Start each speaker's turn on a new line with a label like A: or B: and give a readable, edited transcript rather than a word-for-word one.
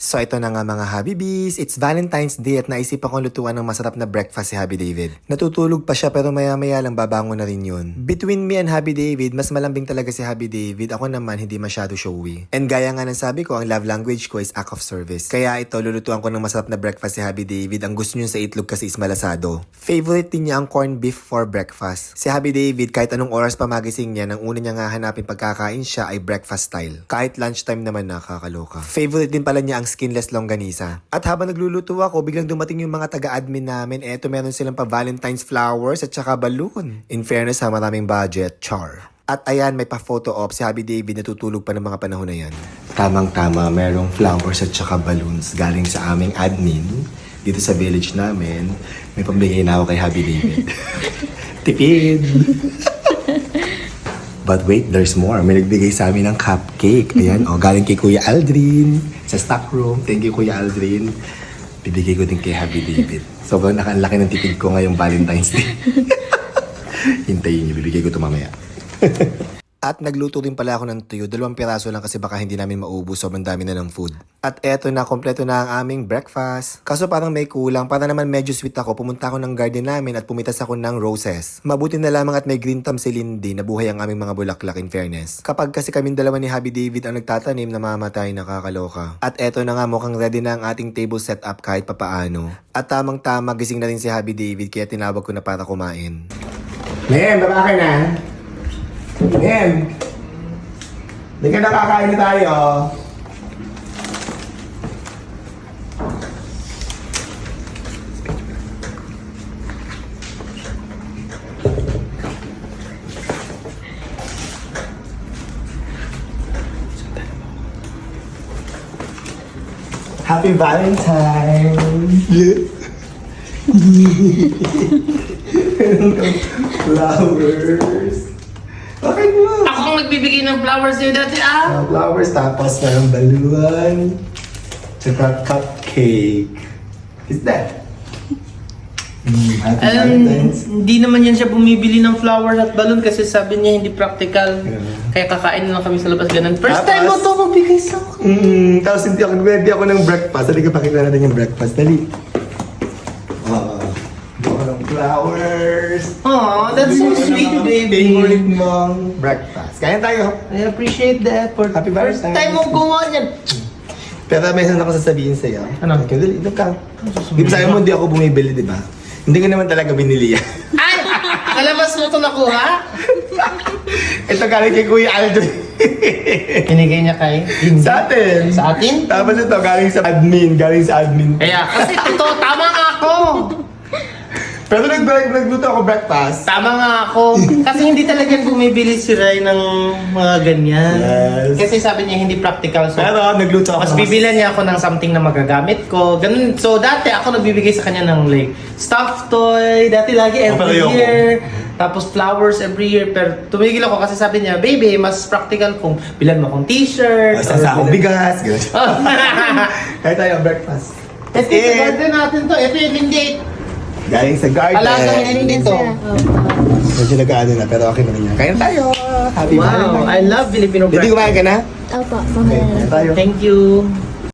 A: So ito na nga mga Habibis, it's Valentine's Day at naisipan kong lutuan ng masarap na breakfast si Habi David. Natutulog pa siya pero maya-maya lang babangon na rin yun. Between me and Habi David, mas malambing talaga si Habi David. Ako naman hindi masyado showy. And gaya nga ng sabi ko, ang love language ko is act of service. Kaya ito, lulutuan ko ng masarap na breakfast si Habi David. Ang gusto niyo sa itlog kasi is malasado. Favorite din niya ang corned beef for breakfast. Si Habi David, kahit anong oras pa magising niya, nang una niya nga hanapin pagkakain siya ay breakfast style. Kahit lunchtime naman nakakaloka. Favorite din pala niya ang skinless longganisa. At habang nagluluto ako, biglang dumating yung mga taga-admin namin. Eto, meron silang pa Valentine's flowers at saka balloon. In fairness ha, maraming budget. Char. At ayan, may pa-photo op. Si Habi David natutulog pa ng mga panahon na yan. Tamang-tama, merong flowers at saka balloons galing sa aming admin. Dito sa village namin, may pambigay na ako kay Habi David. Tipid! But wait, there's more. May nagbigay sa amin ng cupcake. Ayan, galing kay Kuya Aldrin sa stock room. Thank you, Kuya Aldrin. Bibigay ko din kay Habi David. Sobrang nakalaki ng tipid ko ngayong Valentine's Day. Hintayin niyo, bibigay ko ito mamaya. At nagluto din pala ako ng tuyo. 2 piraso lang kasi baka hindi namin maubos. Sobrang dami na ng food. At eto na, kompleto na ang aming breakfast. Kaso parang may kulang. Para naman medyo sweet ako, pumunta ako ng garden namin at pumitas ako ng roses. Mabuti na lamang at may green thumb si Lindy na buhay ang aming mga bulaklak in fairness. Kapag kasi kaming dalawa ni Habi David ang nagtatanim, namamatay, nakakaloka. At eto na nga, mukhang ready na ang ating table setup kahit papaano. At tamang-tama, gising na rin si Habi David kaya tinawag ko na para kumain. Ma'am, baba ka na. Ma'am, hindi ka nakakain na tayo. Happy Valentine's! Flowers! Okay mo!
B: Ako ang nagbibigay ng flowers sa'yo dati, ah!
A: Flowers, tapos merong balloon, tsaka cupcake. Is that? Happy Valentine's.
B: Hindi naman yan siya bumibili ng flowers at balloon kasi sabi niya hindi practical. Kaya kakain na lang kami sa labas ganun. First time mo
A: Tapos,
B: to magbigay sa akin.
A: Tapos hindi ako ready ako ng breakfast. Dali ka pakita natin yung breakfast. Dali. Mga flowers.
B: Aw, that's so sweet, baby.
A: Favorite mong breakfast. Kaya tayo.
B: I appreciate the effort.
A: Happy
B: First
A: Valentine's.
B: time mo gumawa niyan.
A: Pero may isang ako sasabihin sa'yo.
B: Ano?
A: Okay, dali. Ito ka. Di ba sabi mo hindi ako bumibili, di ba? Hindi ko naman talaga binili yan.
B: Ay! Kalabas mo ito nakuha?
A: Ito galing kay Kuya Aldo.
B: Binigay niya kay?
A: Sa atin.
B: Sa atin?
A: Tapos ito galing sa admin. Galing sa admin.
B: Kaya, kasi ito, tama nga ako.
A: Pero nagluto ako breakfast.
B: Tama nga ako. Kasi hindi talaga bumibili si Ray ng mga ganyan.
A: Yes.
B: Kasi sabi niya hindi practical. So,
A: Pero nagluto ako.
B: mas bibilan niya ako ng something na magagamit ko. Ganun. So, dati ako nagbibigay sa kanya ng like, stuffed toy. Dati lagi every
A: ayoko.
B: year. Tapos flowers every year. Pero tumigil ako kasi sabi niya, baby, mas practical kung bilan mo akong t-shirt.
A: Isang sakong bigas. Ganun.
B: Oh.
A: Kaya tayo breakfast.
B: Ito yung garden natin to. Ito yung lindi.
A: Galing sa garden.
B: Alagang hindi to.
A: Medyo nag-ano na, pero okay naman yan. Kaya tayo. Happy
B: Wow, I
A: Valentine's.
B: love Filipino
A: Hindi
B: breakfast.
A: kumain ka na?
C: Opo,
A: Okay,
C: mamaya
A: kaya
C: na.
A: tayo.
B: Thank you.